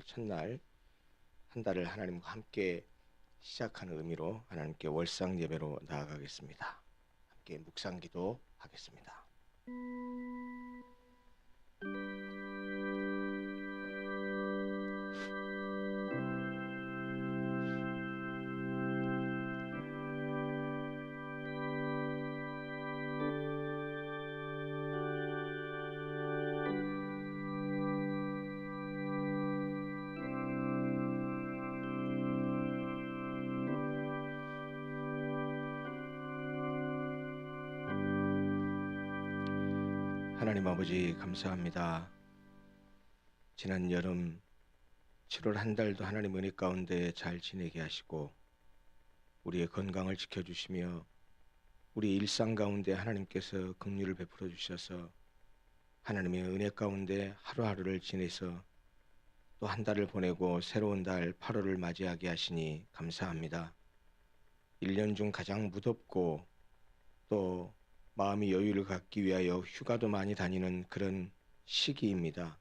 8월 첫날 한 달을 하나님과 함께 시작하는 의미로 하나님께 월상 예배로 나아가겠습니다. 함께 묵상 기도 하겠습니다. 하나님 아버지 감사합니다. 지난 여름 7월 한 달도 하나님 은혜 가운데 잘 지내게 하시고 우리의 건강을 지켜주시며 우리 일상 가운데 하나님께서 긍휼을 베풀어 주셔서 하나님의 은혜 가운데 하루하루를 지내서 또 한 달을 보내고 새로운 달 8월을 맞이하게 하시니 감사합니다. 1년 중 가장 무덥고 또 마음이 여유를 갖기 위하여 휴가도 많이 다니는 그런 시기입니다.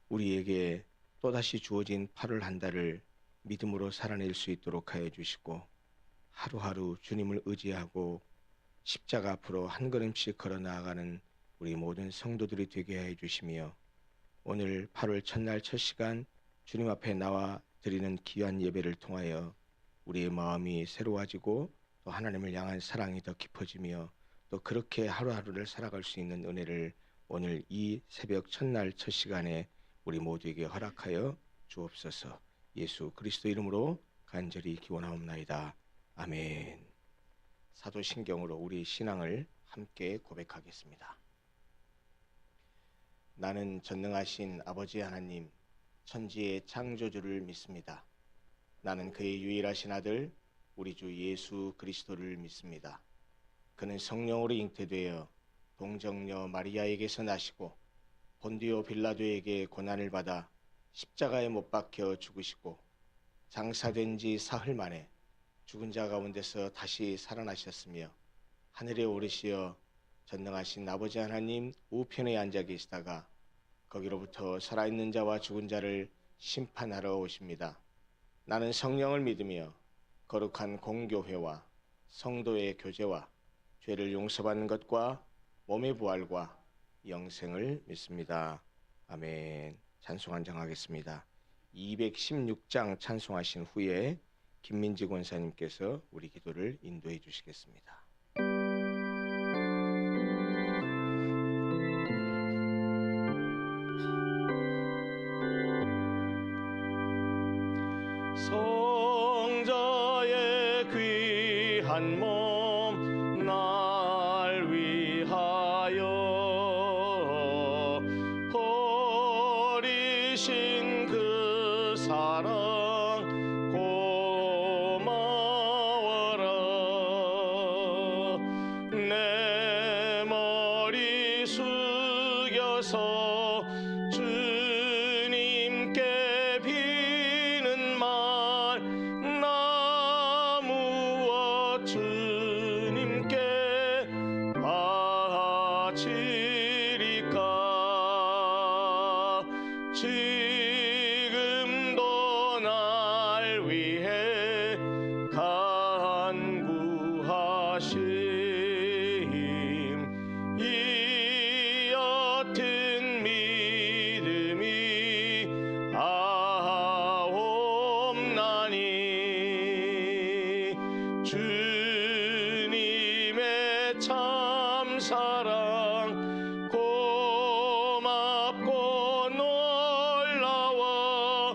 우리에게 또다시 주어진 8월 한 달을 믿음으로 살아낼 수 있도록 하여 주시고 하루하루 주님을 의지하고 십자가 앞으로 한 걸음씩 걸어 나아가는 우리 모든 성도들이 되게 하여 주시며 오늘 8월 첫날 첫 시간 주님 앞에 나와 드리는 귀한 예배를 통하여 우리의 마음이 새로워지고 또 하나님을 향한 사랑이 더 깊어지며 또 그렇게 하루하루를 살아갈 수 있는 은혜를 오늘 이 새벽 첫날 첫 시간에 우리 모두에게 허락하여 주옵소서. 예수 그리스도 이름으로 간절히 기원하옵나이다. 아멘. 사도신경으로 우리 신앙을 함께 고백하겠습니다. 나는 전능하신 아버지 하나님 천지의 창조주를 믿습니다. 나는 그의 유일하신 아들 우리 주 예수 그리스도를 믿습니다. 그는 성령으로 잉태되어 동정녀 마리아에게서 나시고 본디오 빌라도에게 고난을 받아 십자가에 못 박혀 죽으시고 장사된 지 사흘 만에 죽은 자 가운데서 다시 살아나셨으며 하늘에 오르시어 전능하신 아버지 하나님 우편에 앉아 계시다가 거기로부터 살아있는 자와 죽은 자를 심판하러 오십니다. 나는 성령을 믿으며 거룩한 공교회와 성도의 교제와 죄를 용서받는 것과 몸의 부활과 영생을 믿습니다. 아멘. 찬송 한장하겠습니다. 216장 찬송하신 후에 김민지 권사님께서 우리 기도를 인도해 주시겠습니다. 성자의 귀한 몸 날 위하여 버리신 그 사랑 고마워라. 내 머리 숙여서 주님께 비는 말 나 무엇 주님께 바치리까. 지금도 날 위해 간구하심 이 옅은 믿음이 아옵나니 주님의 참사랑 고맙고 놀라워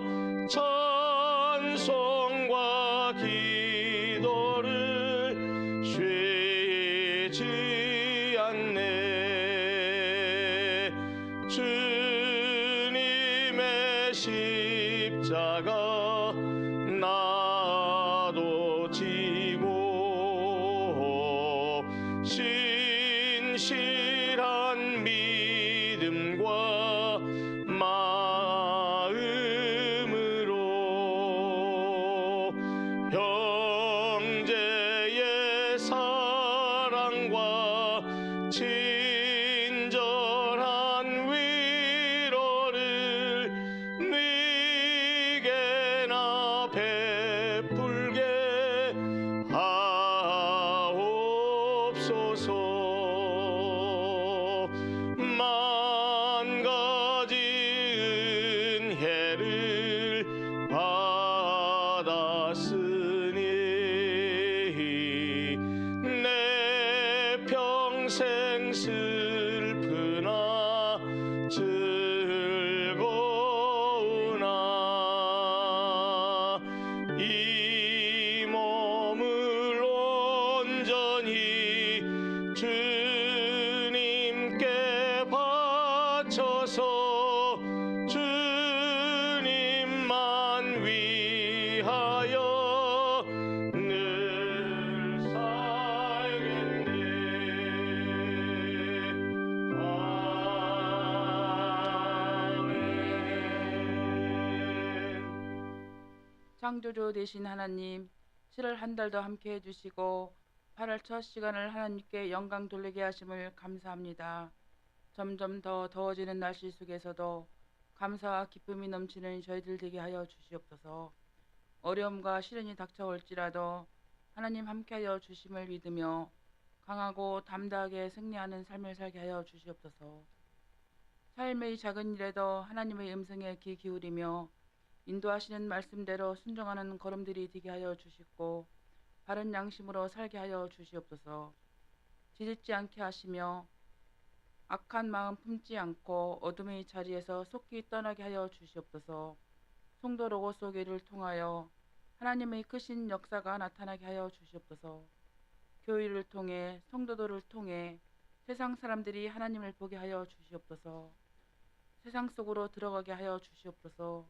찬송과 기도를 쉬지 않네. 주님의 십자가 나도 지고 신실한 믿음과 마음으로 형제의 사랑과 친절한 위로를 이 몸을 온전히 주님께 바쳐서 주님만 위하여 늘 살겠네. 아멘. 창조주 되신 하나님, 7월 한 달도 함께 해주시고 8월 첫 시간을 하나님께 영광 돌리게 하심을 감사합니다. 점점 더 더워지는 날씨 속에서도 감사와 기쁨이 넘치는 저희들 되게 하여 주시옵소서. 어려움과 시련이 닥쳐올지라도 하나님 함께하여 주심을 믿으며 강하고 담대하게 승리하는 삶을 살게 하여 주시옵소서. 삶의 작은 일에도 하나님의 음성에 귀 기울이며 인도하시는 말씀대로 순종하는 걸음들이 되게 하여 주시고 바른 양심으로 살게 하여 주시옵소서. 지짓지 않게 하시며 악한 마음 품지 않고 어둠의 자리에서 속히 떠나게 하여 주시옵소서. 송도 로고소 교회를 통하여 하나님의 크신 역사가 나타나게 하여 주시옵소서. 교회를 통해 성도들을 통해 세상 사람들이 하나님을 보게 하여 주시옵소서. 세상 속으로 들어가게 하여 주시옵소서.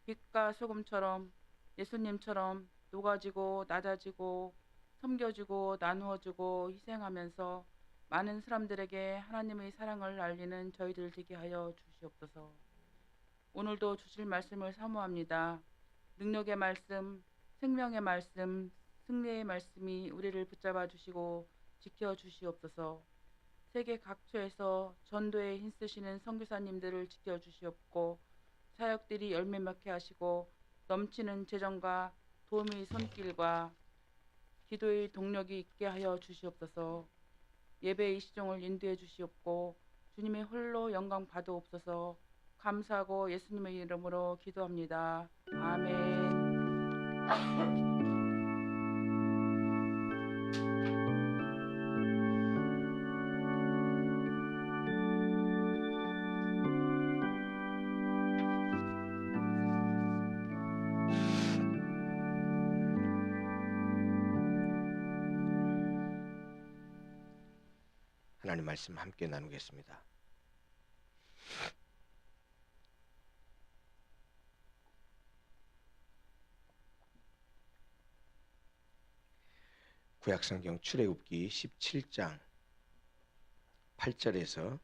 빛과 소금처럼 예수님처럼 녹아지고 낮아지고 섬겨주고 나누어주고 희생하면서 많은 사람들에게 하나님의 사랑을 알리는 저희들 되게 하여 주시옵소서. 오늘도 주실 말씀을 사모합니다. 능력의 말씀, 생명의 말씀, 승리의 말씀이 우리를 붙잡아 주시고 지켜 주시옵소서. 세계 각처에서 전도에 힘쓰시는 선교사님들을 지켜 주시옵고 사역들이 열매 맺게 하시고 넘치는 재정과 도움의 손길과 기도의 동력이 있게 하여 주시옵소서. 예배의 시종을 인도해 주시옵고 주님의 홀로 영광 받으옵소서. 감사하고 예수님의 이름으로 기도합니다. 아멘. 하나님 말씀 함께 나누겠습니다. 구약성경 출애굽기 17장 8절에서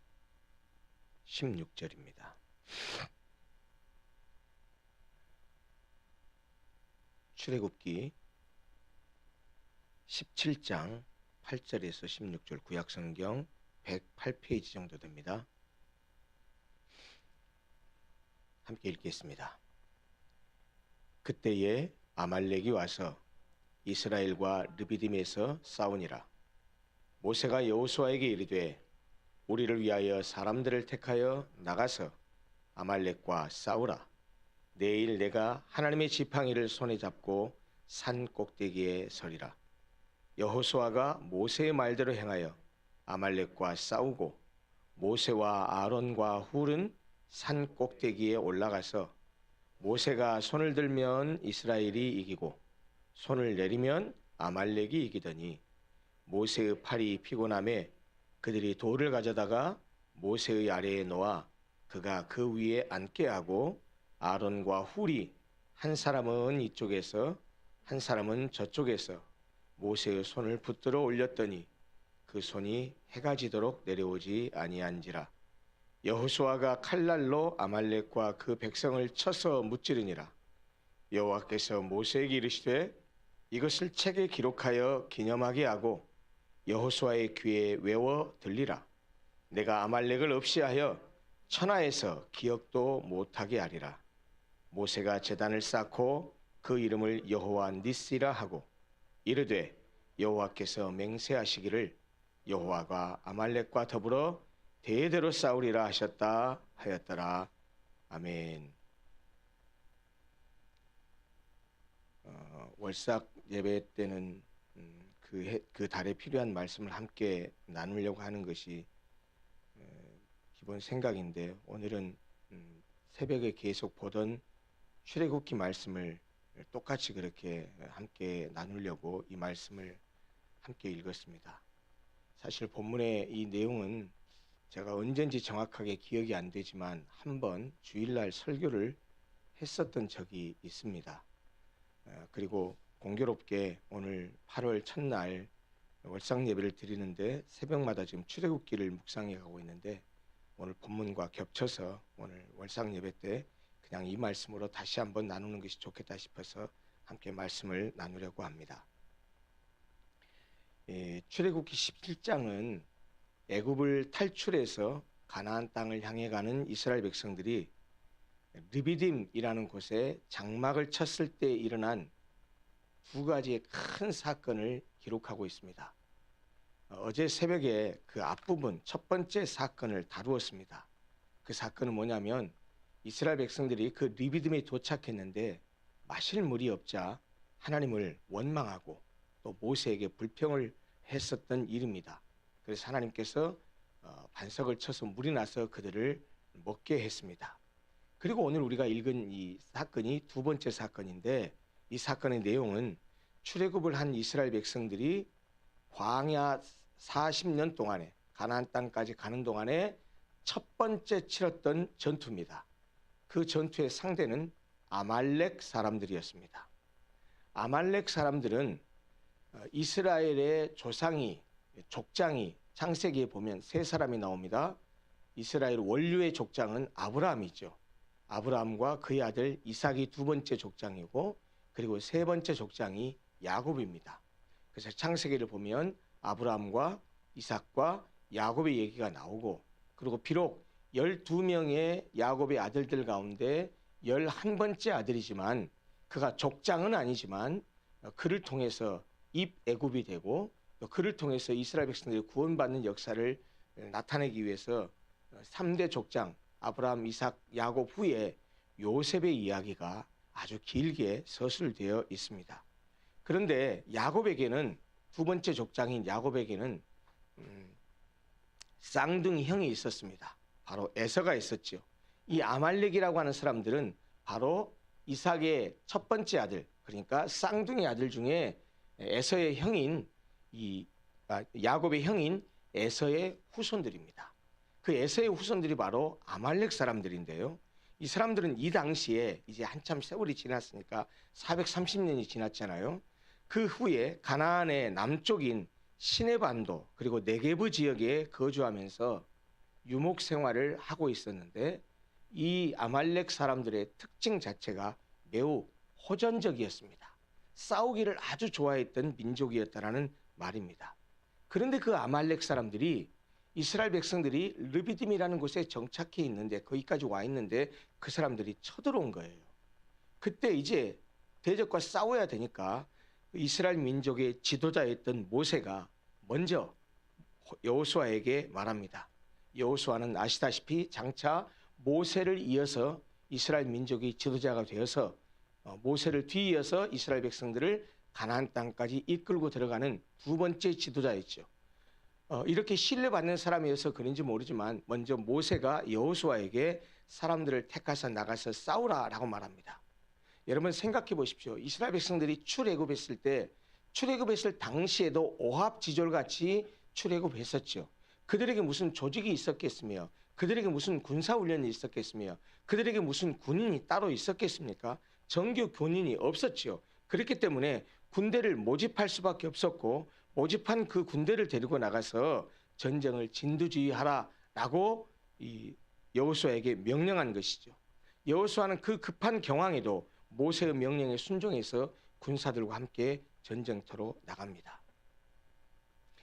16절입니다. 출애굽기 17장 8절에서 16절 구약성경 108페이지 정도 됩니다. 함께 읽겠습니다. 그때에 아말렉이 와서 이스라엘과 르비딤에서 싸우니라. 모세가 여호수아에게 이르되 우리를 위하여 사람들을 택하여 나가서 아말렉과 싸우라. 내일 내가 하나님의 지팡이를 손에 잡고 산 꼭대기에 서리라. 여호수아가 모세의 말대로 행하여 아말렉과 싸우고 모세와 아론과 훌은 산 꼭대기에 올라가서 모세가 손을 들면 이스라엘이 이기고 손을 내리면 아말렉이 이기더니 모세의 팔이 피곤함에 그들이 돌을 가져다가 모세의 아래에 놓아 그가 그 위에 앉게 하고 아론과 훌이 한 사람은 이쪽에서 한 사람은 저쪽에서 모세의 손을 붙들어 올렸더니 그 손이 해가 지도록 내려오지 아니한지라. 여호수아가 칼날로 아말렉과 그 백성을 쳐서 무찌르니라. 여호와께서 모세에게 이르시되 이것을 책에 기록하여 기념하게 하고 여호수아의 귀에 외워 들리라. 내가 아말렉을 없이하여 천하에서 기억도 못하게 하리라. 모세가 제단을 쌓고 그 이름을 여호와 니시라 하고 이르되 여호와께서 맹세하시기를 여호와가 아말렉과 더불어 대대로 싸우리라 하셨다 하였더라. 아멘. 월삭 예배 때는 그 달에 필요한 말씀을 함께 나누려고 하는 것이 기본 생각인데 오늘은 새벽에 계속 보던 출애굽기 말씀을 똑같이 그렇게 함께 나누려고 이 말씀을 함께 읽었습니다. 사실 본문의 이 내용은 제가 언젠지 정확하게 기억이 안 되지만 한번 주일날 설교를 했었던 적이 있습니다. 그리고 공교롭게 오늘 8월 첫날 월상 예배를 드리는데 새벽마다 지금 출애굽기를 묵상해 가고 있는데 오늘 본문과 겹쳐서 오늘 월상 예배 때 그냥 이 말씀으로 다시 한번 나누는 것이 좋겠다 싶어서 함께 말씀을 나누려고 합니다. 출애굽기 17장은 애굽을 탈출해서 가나안 땅을 향해 가는 이스라엘 백성들이 르비딤이라는 곳에 장막을 쳤을 때 일어난 두 가지의 큰 사건을 기록하고 있습니다. 어제 새벽에 그 앞부분 첫 번째 사건을 다루었습니다. 그 사건은 뭐냐면 이스라엘 백성들이 그 르비딤에 도착했는데 마실 물이 없자 하나님을 원망하고 또 모세에게 불평을 했었던 일입니다. 그래서 하나님께서 반석을 쳐서 물이 나서 그들을 먹게 했습니다. 그리고 오늘 우리가 읽은 이 사건이 두 번째 사건인데 이 사건의 내용은 출애굽을 한 이스라엘 백성들이 광야 40년 동안에 가나안 땅까지 가는 동안에 첫 번째 치렀던 전투입니다. 그 전투의 상대는 아말렉 사람들이었습니다. 아말렉 사람들은 이스라엘의 족장이 창세기에 보면 세 사람이 나옵니다. 이스라엘 원류의 족장은 아브라함이죠. 아브라함과 그의 아들 이삭이 두 번째 족장이고 그리고 세 번째 족장이 야곱입니다. 그래서 창세기를 보면 아브라함과 이삭과 야곱의 얘기가 나오고 그리고 비록 12명의 야곱의 아들들 가운데 11번째 아들이지만 그가 족장은 아니지만 그를 통해서 입애굽이 되고 또 그를 통해서 이스라엘 백성들이 구원받는 역사를 나타내기 위해서 3대 족장 아브라함, 이삭, 야곱 후에 요셉의 이야기가 아주 길게 서술되어 있습니다. 그런데 야곱에게는 두 번째 족장인 야곱에게는 쌍둥이 형이 있었습니다. 바로 에서가 있었죠. 이 아말렉이라고 하는 사람들은 바로 이삭의 첫 번째 아들, 그러니까 쌍둥이 아들 중에 에서의 형인 야곱의 형인 에서의 후손들입니다. 그 에서의 후손들이 바로 아말렉 사람들인데요. 이 사람들은 이 당시에 이제 한참 세월이 지났으니까 430년이 지났잖아요. 그 후에 가나안의 남쪽인 시내반도 그리고 네게브 지역에 거주하면서 유목 생활을 하고 있었는데 이 아말렉 사람들의 특징 자체가 매우 호전적이었습니다. 싸우기를 아주 좋아했던 민족이었다라는 말입니다. 그런데 그 아말렉 사람들이 이스라엘 백성들이 르비딤이라는 곳에 정착해 있는데 거기까지 와 있는데 그 사람들이 쳐들어온 거예요. 그때 이제 대적과 싸워야 되니까 이스라엘 민족의 지도자였던 모세가 먼저 여호수아에게 말합니다. 여호수아는 아시다시피 장차 모세를 이어서 이스라엘 민족이 지도자가 되어서 모세를 뒤이어서 이스라엘 백성들을 가나안 땅까지 이끌고 들어가는 두 번째 지도자였죠. 이렇게 신뢰받는 사람이어서 그런지 모르지만 먼저 모세가 여호수아에게 사람들을 택하서 나가서 싸우라라고 말합니다. 여러분 생각해 보십시오. 이스라엘 백성들이 출애굽했을 당시에도 오합지졸같이 출애굽했었죠. 그들에게 무슨 조직이 있었겠으며 그들에게 무슨 군사훈련이 있었겠으며 그들에게 무슨 군인이 따로 있었겠습니까? 정규 군인이 없었죠. 그렇기 때문에 군대를 모집할 수밖에 없었고 모집한 그 군대를 데리고 나가서 전쟁을 진두지휘하라라고 여호수아에게 명령한 것이죠. 여호수아는 그 급한 경황에도 모세의 명령에 순종해서 군사들과 함께 전쟁터로 나갑니다.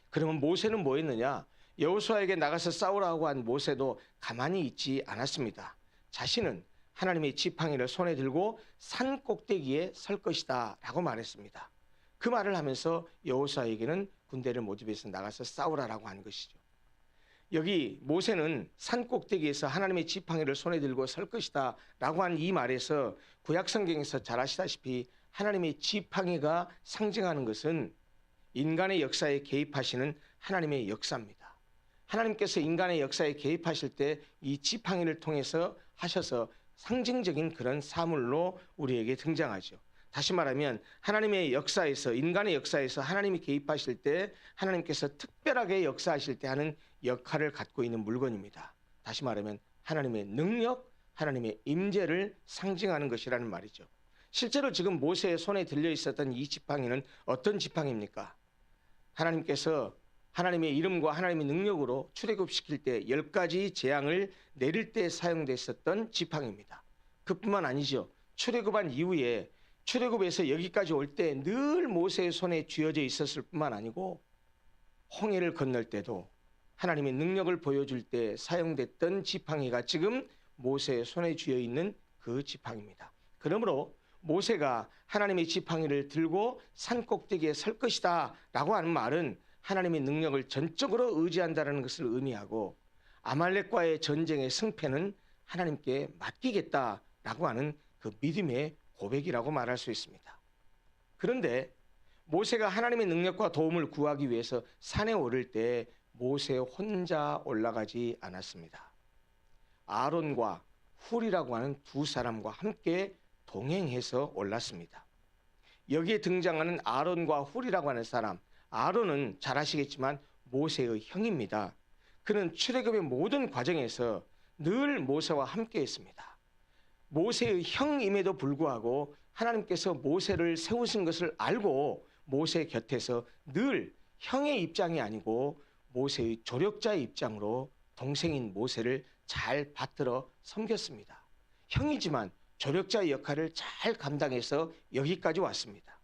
그러면 모세는 뭐 했느냐? 여호수아에게 나가서 싸우라고 한 모세도 가만히 있지 않았습니다. 자신은 하나님의 지팡이를 손에 들고 산 꼭대기에 설 것이다 라고 말했습니다. 그 말을 하면서 여호수아에게는 군대를 모집해서 나가서 싸우라라고 한 것이죠. 여기 모세는 산 꼭대기에서 하나님의 지팡이를 손에 들고 설 것이다 라고 한 이 말에서 구약성경에서 잘 아시다시피 하나님의 지팡이가 상징하는 것은 인간의 역사에 개입하시는 하나님의 역사입니다. 하나님께서 인간의 역사에 개입하실 때 이 지팡이를 통해서 하셔서 상징적인 그런 사물로 우리에게 등장하죠. 다시 말하면 하나님의 역사에서, 인간의 역사에서 하나님이 개입하실 때 하나님께서 특별하게 역사하실 때 하는 역할을 갖고 있는 물건입니다. 다시 말하면 하나님의 능력, 하나님의 임재를 상징하는 것이라는 말이죠. 실제로 지금 모세의 손에 들려 있었던 이 지팡이는 어떤 지팡이입니까? 하나님께서 하나님의 이름과 하나님의 능력으로 출애굽시킬 때 10가지 재앙을 내릴 때 사용됐었던 지팡이입니다. 그뿐만 아니죠. 출애굽한 이후에 출애굽에서 여기까지 올 때 늘 모세의 손에 쥐어져 있었을 뿐만 아니고 홍해를 건널 때도 하나님의 능력을 보여줄 때 사용됐던 지팡이가 지금 모세의 손에 쥐어 있는 그 지팡이입니다. 그러므로 모세가 하나님의 지팡이를 들고 산 꼭대기에 설 것이다 라고 하는 말은 하나님의 능력을 전적으로 의지한다는 것을 의미하고 아말렉과의 전쟁의 승패는 하나님께 맡기겠다라고 하는 그 믿음의 고백이라고 말할 수 있습니다. 그런데 모세가 하나님의 능력과 도움을 구하기 위해서 산에 오를 때 모세 혼자 올라가지 않았습니다. 아론과 훌이라고 하는 두 사람과 함께 동행해서 올랐습니다. 여기에 등장하는 아론과 훌이라고 하는 사람, 아론은 잘 아시겠지만 모세의 형입니다. 그는 출애굽의 모든 과정에서 늘 모세와 함께 했습니다. 모세의 형임에도 불구하고 하나님께서 모세를 세우신 것을 알고 모세 곁에서 늘 형의 입장이 아니고 모세의 조력자의 입장으로 동생인 모세를 잘 받들어 섬겼습니다. 형이지만 조력자의 역할을 잘 감당해서 여기까지 왔습니다.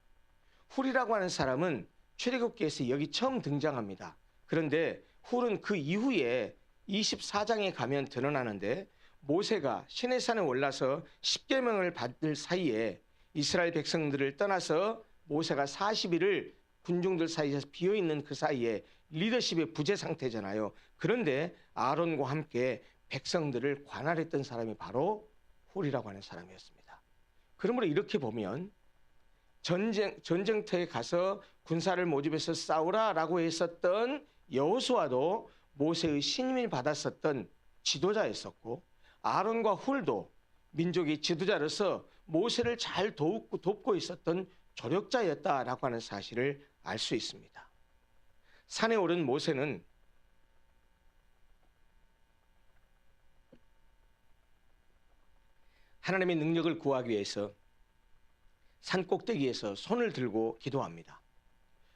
훌이라고 하는 사람은 출애굽기에서 여기 처음 등장합니다. 그런데 훌은 그 이후에 24장에 가면 드러나는데 모세가 시내산에 올라서 십계명을 받을 사이에 이스라엘 백성들을 떠나서 모세가 40일을 군중들 사이에서 비어있는 그 사이에 리더십의 부재 상태잖아요. 그런데 아론과 함께 백성들을 관할했던 사람이 바로 훌이라고 하는 사람이었습니다. 그러므로 이렇게 보면 전쟁터에 가서 군사를 모집해서 싸우라라고 했었던 여호수아도 모세의 신임을 받았었던 지도자였었고 아론과 훌도 민족의 지도자로서 모세를 잘 돕고 있었던 조력자였다라고 하는 사실을 알 수 있습니다. 산에 오른 모세는 하나님의 능력을 구하기 위해서 산 꼭대기에서 손을 들고 기도합니다.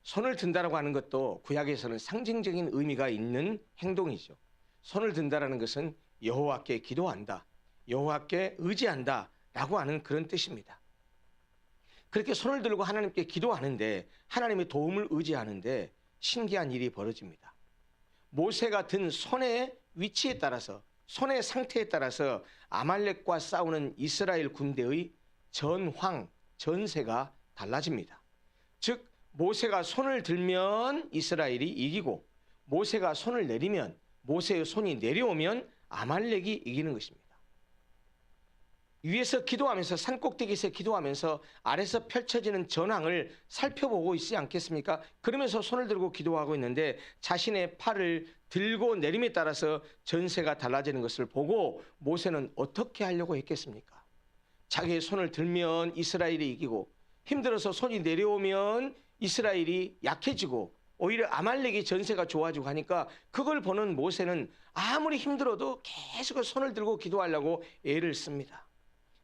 손을 든다라고 하는 것도 구약에서는 상징적인 의미가 있는 행동이죠. 손을 든다라는 것은 여호와께 기도한다, 여호와께 의지한다 라고 하는 그런 뜻입니다. 그렇게 손을 들고 하나님께 기도하는데 하나님의 도움을 의지하는데 신기한 일이 벌어집니다. 모세가 든 손의 위치에 따라서 손의 상태에 따라서 아말렉과 싸우는 이스라엘 군대의 전세가 달라집니다. 즉 모세가 손을 들면 이스라엘이 이기고 모세가 손을 내리면 모세의 손이 내려오면 아말렉이 이기는 것입니다. 위에서 기도하면서 산꼭대기에서 기도하면서 아래서 펼쳐지는 전황을 살펴보고 있지 않겠습니까? 그러면서 손을 들고 기도하고 있는데 자신의 팔을 들고 내림에 따라서 전세가 달라지는 것을 보고 모세는 어떻게 하려고 했겠습니까? 자기의 손을 들면 이스라엘이 이기고 힘들어서 손이 내려오면 이스라엘이 약해지고 오히려 아말렉의 전세가 좋아지고 하니까 그걸 보는 모세는 아무리 힘들어도 계속 손을 들고 기도하려고 애를 씁니다.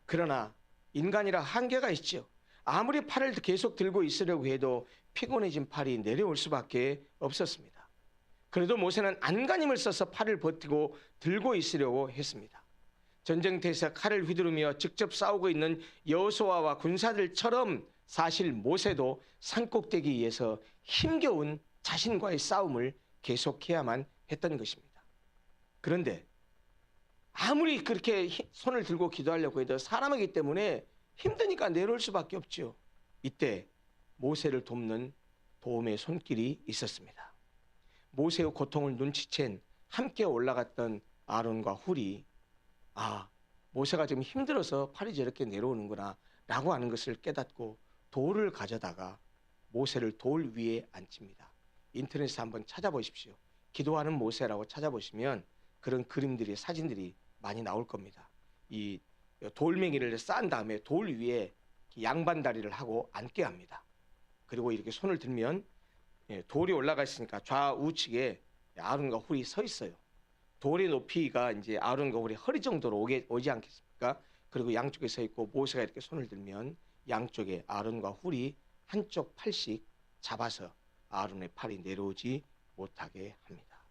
그러나 인간이라 한계가 있죠. 아무리 팔을 계속 들고 있으려고 해도 피곤해진 팔이 내려올 수밖에 없었습니다. 그래도 모세는 안간힘을 써서 팔을 버티고 들고 있으려고 했습니다. 전쟁터에서 칼을 휘두르며 직접 싸우고 있는 여호수아와 군사들처럼 사실 모세도 산꼭대기 위에서 힘겨운 자신과의 싸움을 계속해야만 했던 것입니다. 그런데 아무리 그렇게 손을 들고 기도하려고 해도 사람이기 때문에 힘드니까 내려올 수밖에 없죠. 이때 모세를 돕는 도움의 손길이 있었습니다. 모세의 고통을 눈치챈 함께 올라갔던 아론과 훌이 모세가 지금 힘들어서 팔이 저렇게 내려오는구나 라고 하는 것을 깨닫고 돌을 가져다가 모세를 돌 위에 앉힙니다. 인터넷에 한번 찾아보십시오. 기도하는 모세라고 찾아보시면 그런 그림들이 사진들이 많이 나올 겁니다. 이 돌멩이를 쌓은 다음에 돌 위에 양반 다리를 하고 앉게 합니다. 그리고 이렇게 손을 들면 돌이 올라가 있으니까 좌우측에 아론과 훌이 서 있어요. 돌의 높이가 이제 아론과 훌의 허리 정도로 오지 않겠습니까? 그리고 양쪽에 서 있고 모세가 이렇게 손을 들면 양쪽에 아론과 훌이 한쪽 팔씩 잡아서 아론의 팔이 내려오지 못하게 합니다.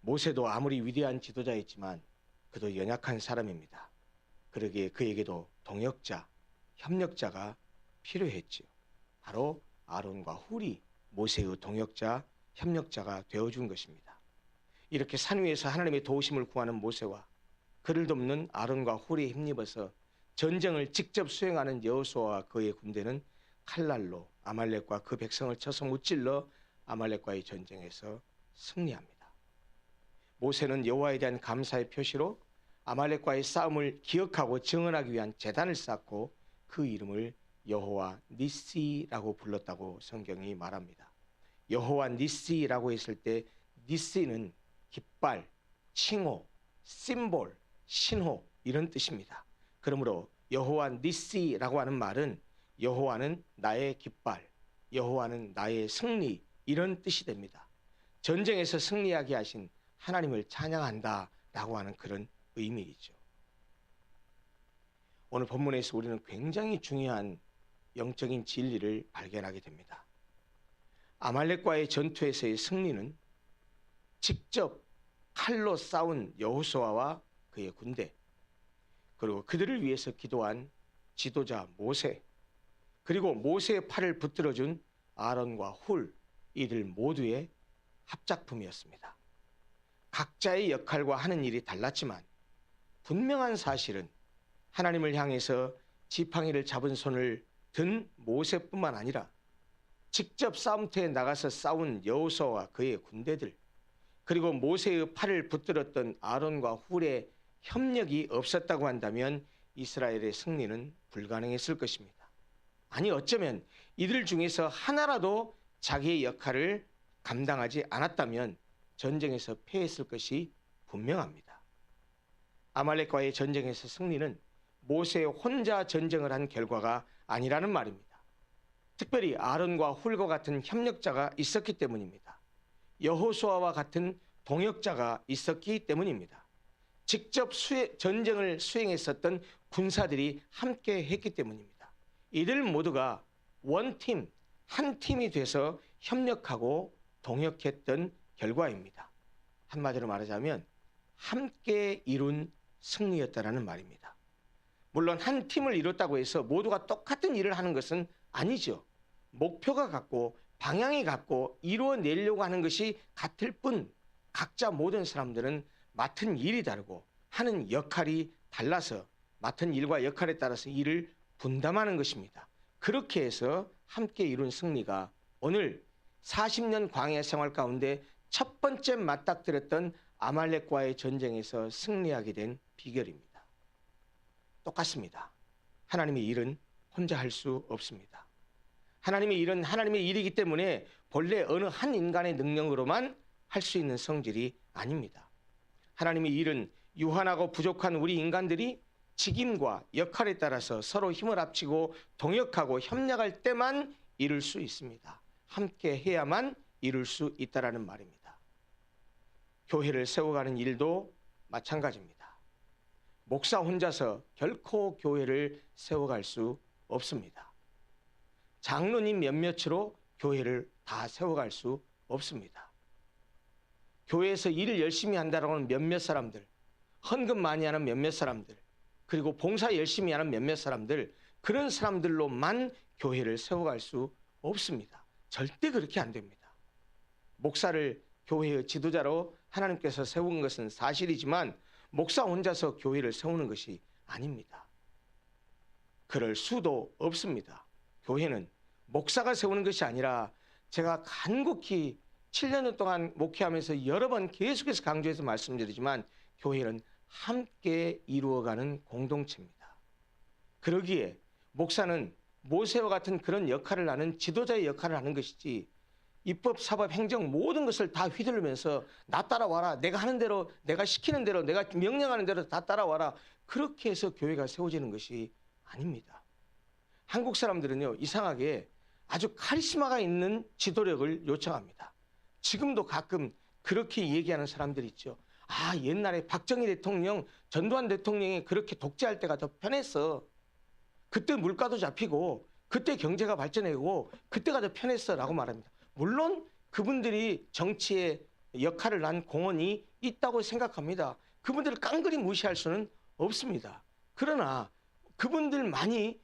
모세도 아무리 위대한 지도자였지만 그도 연약한 사람입니다. 그러기에 그에게도 동역자, 협력자가 필요했지요. 바로 아론과 훌이 모세의 동역자, 협력자가 되어준 것입니다. 이렇게 산 위에서 하나님의 도우심을 구하는 모세와 그를 돕는 아론과 훌에 힘입어서 전쟁을 직접 수행하는 여호수아와 그의 군대는 칼날로 아말렉과 그 백성을 쳐서 무찔러 아말렉과의 전쟁에서 승리합니다. 모세는 여호와에 대한 감사의 표시로 아말렉과의 싸움을 기억하고 증언하기 위한 제단을 쌓고 그 이름을 여호와 니시라고 불렀다고 성경이 말합니다. 여호와 니시라고 했을 때 니시는 깃발, 칭호, 심볼, 신호 이런 뜻입니다. 그러므로 여호와 니시라고 하는 말은 여호와는 나의 깃발, 여호와는 나의 승리 이런 뜻이 됩니다. 전쟁에서 승리하게 하신 하나님을 찬양한다 라고 하는 그런 의미이죠. 오늘 본문에서 우리는 굉장히 중요한 영적인 진리를 발견하게 됩니다. 아말렉과의 전투에서의 승리는 직접 칼로 싸운 여호수아와 그의 군대, 그리고 그들을 위해서 기도한 지도자 모세, 그리고 모세의 팔을 붙들어준 아론과 훌, 이들 모두의 합작품이었습니다. 각자의 역할과 하는 일이 달랐지만 분명한 사실은 하나님을 향해서 지팡이를 잡은 손을 든 모세뿐만 아니라 직접 싸움터에 나가서 싸운 여호수아와 그의 군대들, 그리고 모세의 팔을 붙들었던 아론과 훌의 협력이 없었다고 한다면 이스라엘의 승리는 불가능했을 것입니다. 아니 어쩌면 이들 중에서 하나라도 자기의 역할을 감당하지 않았다면 전쟁에서 패했을 것이 분명합니다. 아말렉과의 전쟁에서 승리는 모세 혼자 전쟁을 한 결과가 아니라는 말입니다. 특별히 아론과 훌과 같은 협력자가 있었기 때문입니다. 여호수아와 같은 동역자가 있었기 때문입니다. 직접 전쟁을 수행했었던 군사들이 함께 했기 때문입니다. 이들 모두가 원팀, 한 팀이 돼서 협력하고 동역했던 결과입니다. 한마디로 말하자면 함께 이룬 승리였다라는 말입니다. 물론 한 팀을 이뤘다고 해서 모두가 똑같은 일을 하는 것은 아니죠. 목표가 같고 방향이 같고 이루어내려고 하는 것이 같을 뿐 각자 모든 사람들은 맡은 일이 다르고 하는 역할이 달라서 맡은 일과 역할에 따라서 일을 분담하는 것입니다. 그렇게 해서 함께 이룬 승리가 오늘 40년 광야 생활 가운데 첫 번째 맞닥뜨렸던 아말렉과의 전쟁에서 승리하게 된 비결입니다. 똑같습니다. 하나님의 일은 혼자 할 수 없습니다. 하나님의 일은 하나님의 일이기 때문에 본래 어느 한 인간의 능력으로만 할 수 있는 성질이 아닙니다. 하나님의 일은 유한하고 부족한 우리 인간들이 직임과 역할에 따라서 서로 힘을 합치고 동역하고 협력할 때만 이룰 수 있습니다. 함께 해야만 이룰 수 있다라는 말입니다. 교회를 세워가는 일도 마찬가지입니다. 목사 혼자서 결코 교회를 세워갈 수 없습니다. 장로님 몇몇으로 교회를 다 세워갈 수 없습니다. 교회에서 일을 열심히 한다라고 하는 몇몇 사람들, 헌금 많이 하는 몇몇 사람들, 그리고 봉사 열심히 하는 몇몇 사람들, 그런 사람들로만 교회를 세워갈 수 없습니다. 절대 그렇게 안 됩니다. 목사를 교회의 지도자로 하나님께서 세운 것은 사실이지만 목사 혼자서 교회를 세우는 것이 아닙니다. 그럴 수도 없습니다. 교회는 목사가 세우는 것이 아니라 제가 간곡히 7년 동안 목회하면서 여러 번 계속해서 강조해서 말씀드리지만 교회는 함께 이루어가는 공동체입니다. 그러기에 목사는 모세와 같은 그런 역할을 하는 지도자의 역할을 하는 것이지 입법, 사법, 행정 모든 것을 다 휘두르면서 나 따라와라. 내가 하는 대로, 내가 시키는 대로, 내가 명령하는 대로 다 따라와라. 그렇게 해서 교회가 세워지는 것이 아닙니다. 한국 사람들은요, 이상하게 아주 카리스마가 있는 지도력을 요청합니다. 지금도 가끔 그렇게 얘기하는 사람들이 있죠. 아, 옛날에 박정희 대통령, 전두환 대통령이 그렇게 독재할 때가 더 편했어. 그때 물가도 잡히고 그때 경제가 발전하고 그때가 더 편했어 라고 말합니다. 물론 그분들이 정치에 역할을 한 공헌이 있다고 생각합니다. 그분들을 깡그리 무시할 수는 없습니다. 그러나 그분들만이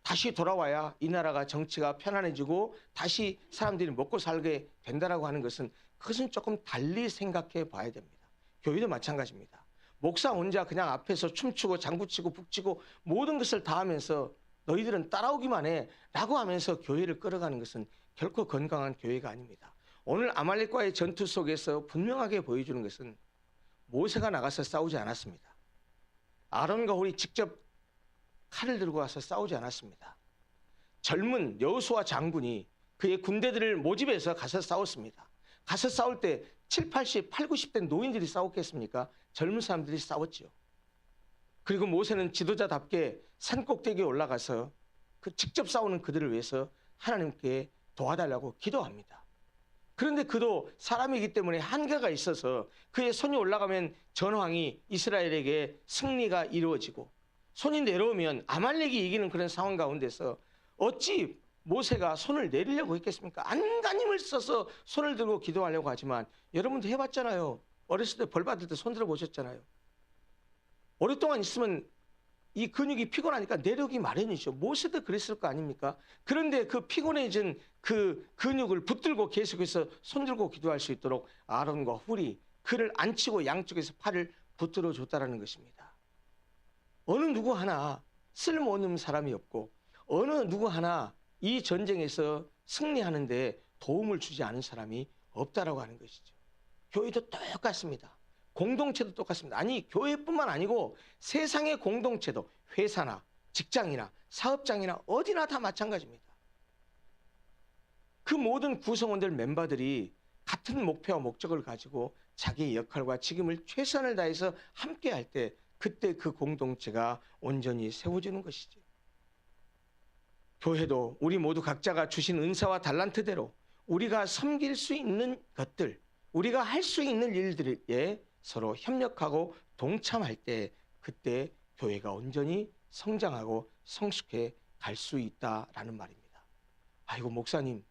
다시 돌아와야 이 나라가 정치가 편안해지고 다시 사람들이 먹고 살게 된다라고 하는 것은 그것은 조금 달리 생각해 봐야 됩니다. 교회도 마찬가지입니다. 목사 혼자 그냥 앞에서 춤추고 장구치고 북치고 모든 것을 다 하면서 너희들은 따라오기만 해 라고 하면서 교회를 끌어가는 것은 결코 건강한 교회가 아닙니다. 오늘 아말렉과의 전투 속에서 분명하게 보여주는 것은 모세가 나가서 싸우지 않았습니다. 아론과 홀이 직접 칼을 들고 와서 싸우지 않았습니다. 젊은 여호수아 장군이 그의 군대들을 모집해서 가서 싸웠습니다. 가서 싸울 때 7, 80, 8, 90대 노인들이 싸웠겠습니까? 젊은 사람들이 싸웠죠. 그리고 모세는 지도자답게 산꼭대기에 올라가서 그 직접 싸우는 그들을 위해서 하나님께 도와달라고 기도합니다. 그런데 그도 사람이기 때문에 한계가 있어서 그의 손이 올라가면 전황이 이스라엘에게 승리가 이루어지고 손이 내려오면 아말렉이 이기는 그런 상황 가운데서 어찌 모세가 손을 내리려고 했겠습니까? 안간힘을 써서 손을 들고 기도하려고 하지만 여러분도 해봤잖아요. 어렸을 때 벌 받을 때 손 들어 보셨잖아요. 오랫동안 있으면 이 근육이 피곤하니까 내려오기 마련이죠. 모세도 그랬을 거 아닙니까? 그런데 그 피곤해진 그 근육을 붙들고 계속해서 손 들고 기도할 수 있도록 아론과 훌이 그를 안치고 양쪽에서 팔을 붙들어 줬다라는 것입니다. 어느 누구 하나 쓸모없는 사람이 없고 어느 누구 하나 이 전쟁에서 승리하는데 도움을 주지 않은 사람이 없다라고 하는 것이죠. 교회도 똑같습니다. 공동체도 똑같습니다. 아니 교회뿐만 아니고 세상의 공동체도 회사나 직장이나 사업장이나 어디나 다 마찬가지입니다. 그 모든 구성원들 멤버들이 같은 목표와 목적을 가지고 자기의 역할과 책임을 최선을 다해서 함께 할 때 그때 그 공동체가 온전히 세워지는 것이죠. 교회도 우리 모두 각자가 주신 은사와 달란트대로 우리가 섬길 수 있는 것들, 우리가 할 수 있는 일들에 서로 협력하고 동참할 때 그때 교회가 온전히 성장하고 성숙해 갈 수 있다라는 말입니다. 아이고 목사님,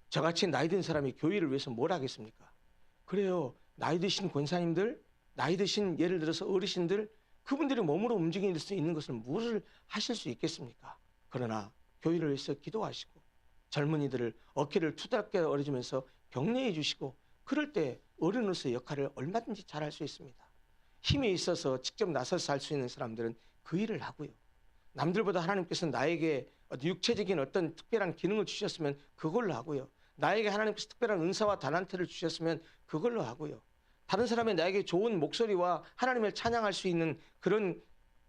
저같이 나이 든 사람이 교회를 위해서 뭘 하겠습니까? 그래요. 나이 드신 권사님들, 나이 드신 예를 들어서 어르신들, 그분들이 몸으로 움직일 수 있는 것을 무엇을 하실 수 있겠습니까? 그러나 교회를 위해서 기도하시고 젊은이들을 어깨를 투닥게 어루주면서 격려해 주시고 그럴 때 어른으로서의 역할을 얼마든지 잘할 수 있습니다. 힘이 있어서 직접 나서서 할 수 있는 사람들은 그 일을 하고요. 남들보다 하나님께서 나에게 육체적인 어떤 특별한 기능을 주셨으면 그걸로 하고요. 나에게 하나님께서 특별한 은사와 달란트를 주셨으면 그걸로 하고요. 다른 사람이 나에게 좋은 목소리와 하나님을 찬양할 수 있는 그런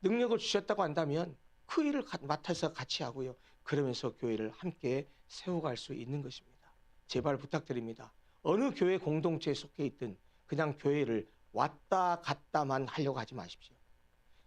능력을 주셨다고 한다면 그 일을 맡아서 같이 하고요. 그러면서 교회를 함께 세워갈 수 있는 것입니다. 제발 부탁드립니다. 어느 교회 공동체에 속해 있든 그냥 교회를 왔다 갔다만 하려고 하지 마십시오.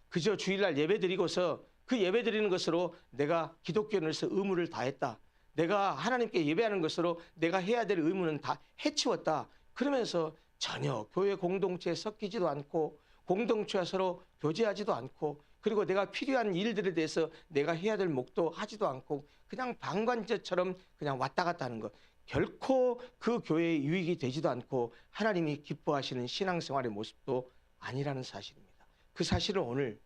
그저 주일날 예배 드리고서 그 예배 드리는 것으로 내가 기독교인으로서 의무를 다했다. 내가 하나님께 예배하는 것으로 내가 해야 될 의무는 다 해치웠다. 그러면서 전혀 교회 공동체에 섞이지도 않고 공동체와 서로 교제하지도 않고 그리고 내가 필요한 일들에 대해서 내가 해야 될 몫도 하지도 않고 그냥 방관자처럼 그냥 왔다 갔다 하는 것. 결코 그 교회에 유익이 되지도 않고 하나님이 기뻐하시는 신앙생활의 모습도 아니라는 사실입니다. 그 사실을 오늘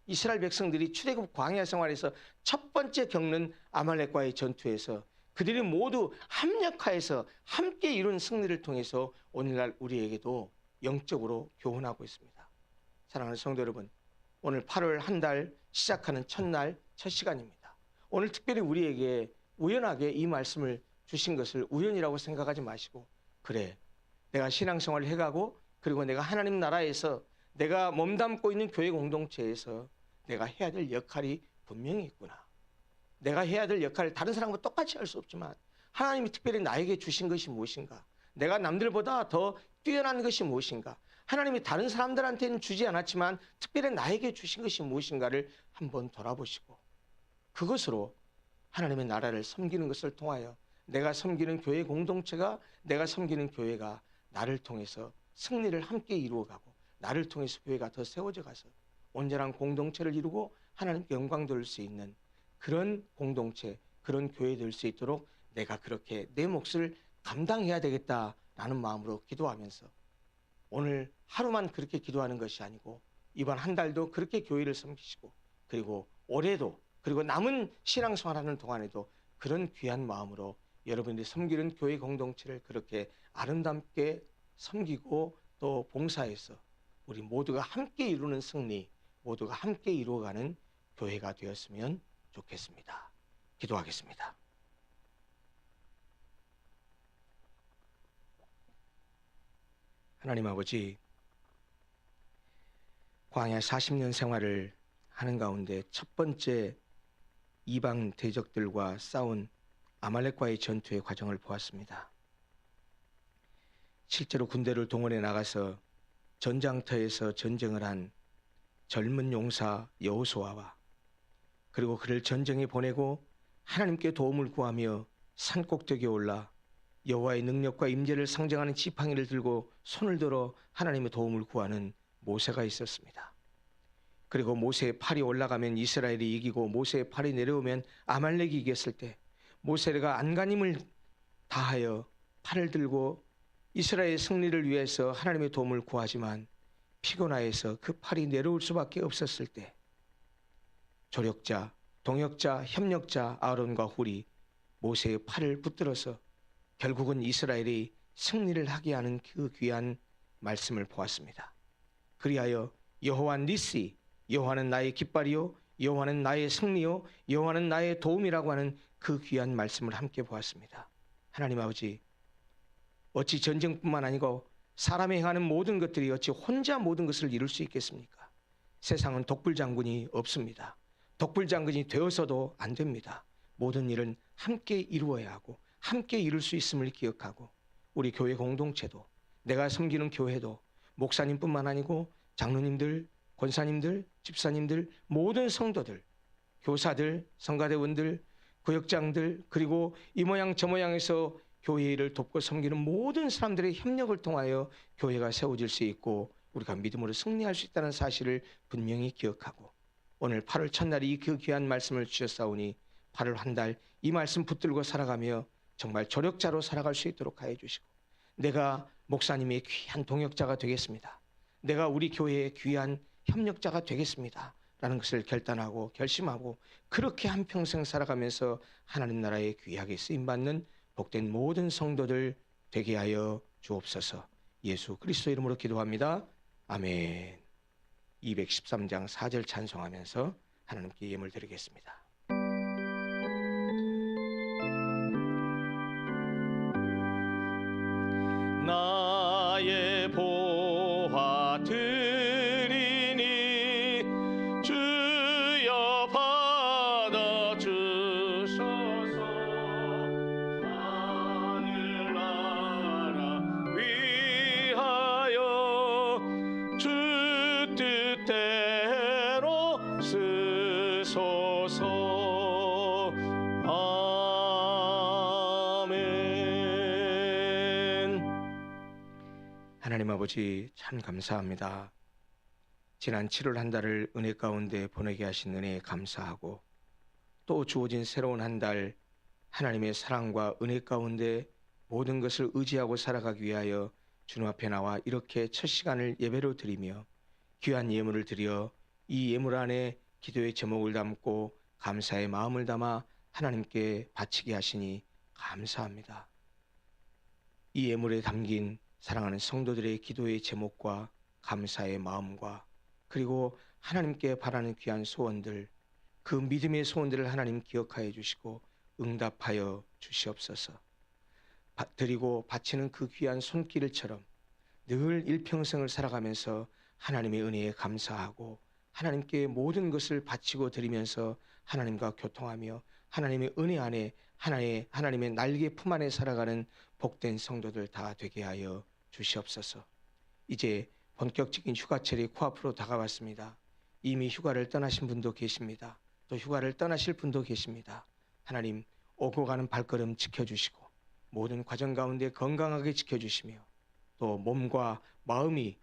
이스라엘 백성들이 출애굽 광야 생활에서 첫 번째 겪는 아말렉과의 전투에서 그들이 모두 합력하여서 함께 이룬 승리를 통해서 오늘날 우리에게도 영적으로 교훈하고 있습니다. 사랑하는 성도 여러분, 오늘 8월 한 달 시작하는 첫날 첫 시간입니다. 오늘 특별히 우리에게 우연하게 이 말씀을 주신 것을 우연이라고 생각하지 마시고 그래, 내가 신앙생활을 해가고 그리고 내가 하나님 나라에서 내가 몸담고 있는 교회 공동체에서 내가 해야 될 역할이 분명히 있구나. 내가 해야 될 역할을 다른 사람과 똑같이 할 수 없지만 하나님이 특별히 나에게 주신 것이 무엇인가? 내가 남들보다 더 뛰어난 것이 무엇인가? 하나님이 다른 사람들한테는 주지 않았지만 특별히 나에게 주신 것이 무엇인가를 한번 돌아보시고 그것으로 하나님의 나라를 섬기는 것을 통하여 내가 섬기는 교회 공동체가, 내가 섬기는 교회가 나를 통해서 승리를 함께 이루어가고 나를 통해서 교회가 더 세워져 가서 온전한 공동체를 이루고 하나님께 영광 돌릴 수 있는 그런 공동체, 그런 교회 될 수 있도록 내가 그렇게 내 몫을 감당해야 되겠다라는 마음으로 기도하면서 오늘 하루만 그렇게 기도하는 것이 아니고 이번 한 달도 그렇게 교회를 섬기시고 그리고 올해도 그리고 남은 신앙생활하는 동안에도 그런 귀한 마음으로 여러분들이 섬기는 교회 공동체를 그렇게 아름답게 섬기고 또 봉사해서 우리 모두가 함께 이루는 승리, 모두가 함께 이루어가는 교회가 되었으면 좋겠습니다. 기도하겠습니다. 하나님 아버지, 광야 40년 생활을 하는 가운데 첫 번째 이방 대적들과 싸운 아말렉과의 전투의 과정을 보았습니다. 실제로 군대를 동원해 나가서 전장터에서 전쟁을 한 젊은 용사 여호수아와 그리고 그를 전쟁에 보내고 하나님께 도움을 구하며 산꼭대기에 올라 여호와의 능력과 임재를 상징하는 지팡이를 들고 손을 들어 하나님의 도움을 구하는 모세가 있었습니다. 그리고 모세의 팔이 올라가면 이스라엘이 이기고 모세의 팔이 내려오면 아말렉이 이겼을 때 모세가 안간힘을 다하여 팔을 들고 이스라엘의 승리를 위해서 하나님의 도움을 구하지만 피곤하여서 그 팔이 내려올 수밖에 없었을 때 조력자, 동역자, 협력자 아론과 훌이 모세의 팔을 붙들어서 결국은 이스라엘이 승리를 하게 하는 그 귀한 말씀을 보았습니다. 그리하여 여호와 니시, 여호와는 나의 깃발이요 여호와는 나의 승리요 여호와는 나의 도움이라고 하는 그 귀한 말씀을 함께 보았습니다. 하나님 아버지, 어찌 전쟁뿐만 아니고 사람이 행하는 모든 것들이 어찌 혼자 모든 것을 이룰 수 있겠습니까? 세상은 독불장군이 없습니다. 독불장군이 되어서도 안 됩니다. 모든 일은 함께 이루어야 하고 함께 이룰 수 있음을 기억하고 우리 교회 공동체도 내가 섬기는 교회도 목사님뿐만 아니고 장로님들, 권사님들, 집사님들, 모든 성도들, 교사들, 성가대원들, 구역장들 그리고 이 모양 저 모양에서 교회 일을 돕고 섬기는 모든 사람들의 협력을 통하여 교회가 세워질 수 있고 우리가 믿음으로 승리할 수 있다는 사실을 분명히 기억하고 오늘 8월 첫날이 그 귀한 말씀을 주셨사오니 8월 한 달 이 말씀 붙들고 살아가며 정말 조력자로 살아갈 수 있도록 하여 주시고 내가 목사님의 귀한 동역자가 되겠습니다. 내가 우리 교회의 귀한 협력자가 되겠습니다. 라는 것을 결단하고 결심하고 그렇게 한평생 살아가면서 하나님 나라에 귀하게 쓰임받는 복된 모든 성도들 되게 하여 주옵소서. 예수 그리스도 이름으로 기도합니다. 아멘. 213장 4절 찬송하면서 하나님께 예물 드리겠습니다. 나의 보화 드리니 주여 받아 주소서. 하늘나라 위하여 주 뜻대로 쓰소서. 하나님 아버지 참 감사합니다. 지난 7월 한 달을 은혜 가운데 보내게 하신 은혜에 감사하고 또 주어진 새로운 한 달 하나님의 사랑과 은혜 가운데 모든 것을 의지하고 살아가기 위하여 주님 앞에 나와 이렇게 첫 시간을 예배로 드리며 귀한 예물을 드려 이 예물 안에 기도의 제목을 담고 감사의 마음을 담아 하나님께 바치게 하시니 감사합니다. 이 예물에 담긴 사랑하는 성도들의 기도의 제목과 감사의 마음과 그리고 하나님께 바라는 귀한 소원들, 그 믿음의 소원들을 하나님 기억하여 주시고 응답하여 주시옵소서. 드리고 바치는 그 귀한 손길처럼 늘 일평생을 살아가면서 하나님의 은혜에 감사하고 하나님께 모든 것을 바치고 드리면서 하나님과 교통하며 하나님의 은혜 안에 하나님의 날개 품 안에 살아가는 복된 성도들 다 되게 하여 주시옵소서. 이제 본격적인 휴가철이 코앞으로 다가왔습니다. 이미 휴가를 떠나신 분도 계십니다. 또 휴가를 떠나실 분도 계십니다. 하나님, 오고 가는 발걸음 지켜주시고 모든 과정 가운데 건강하게 지켜주시며 또 몸과 마음이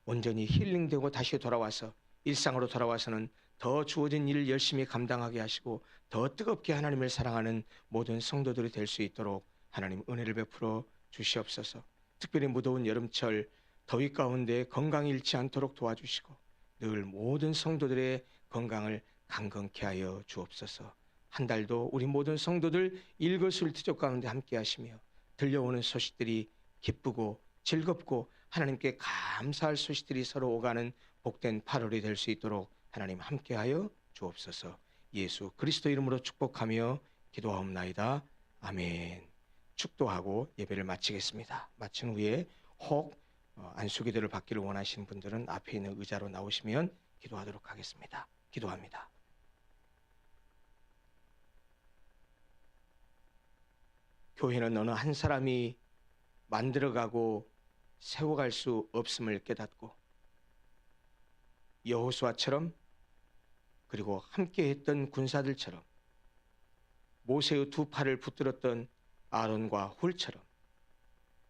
온전히 힐링되고 다시 돌아와서 일상으로 돌아와서는 더 주어진 일을 열심히 감당하게 하시고 더 뜨겁게 하나님을 사랑하는 모든 성도들이 될 수 있도록 하나님 은혜를 베풀어 주시옵소서. 특별히 무더운 여름철 더위 가운데 건강이 잃지 않도록 도와주시고 늘 모든 성도들의 건강을 강건케 하여 주옵소서. 한 달도 우리 모든 성도들 일거수일투족 가운데 함께 하시며 들려오는 소식들이 기쁘고 즐겁고 하나님께 감사할 소식들이 서로 오가는 복된 8월이 될 수 있도록 하나님 함께하여 주옵소서. 예수 그리스도 이름으로 축복하며 기도하옵나이다. 아멘. 축도하고 예배를 마치겠습니다. 마친 후에 혹 안수기도를 받기를 원하시는 분들은 앞에 있는 의자로 나오시면 기도하도록 하겠습니다. 기도합니다. 교회는 어느 한 사람이 만들어가고 세워갈 수 없음을 깨닫고 여호수아처럼 그리고 함께했던 군사들처럼 모세의 두 팔을 붙들었던 아론과 훌처럼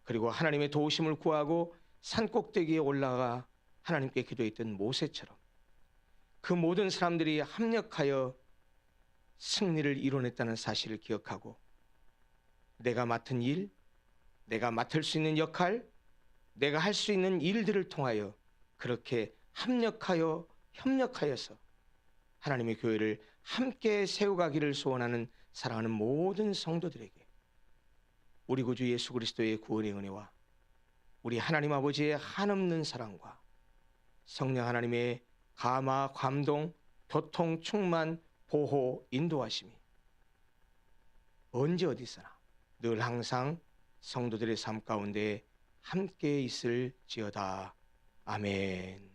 그리고 하나님의 도우심을 구하고 산꼭대기에 올라가 하나님께 기도했던 모세처럼 그 모든 사람들이 합력하여 승리를 이뤄냈다는 사실을 기억하고 내가 맡은 일, 내가 맡을 수 있는 역할, 내가 할 수 있는 일들을 통하여 그렇게 합력하여 협력하여서 하나님의 교회를 함께 세워가기를 소원하는 사랑하는 모든 성도들에게 우리 구주 예수 그리스도의 구원의 은혜와 우리 하나님 아버지의 한없는 사랑과 성령 하나님의 감화, 감동, 교통, 충만, 보호, 인도하심이 언제 어디서나 늘 항상 성도들의 삶 가운데 함께 있을지어다. 아멘.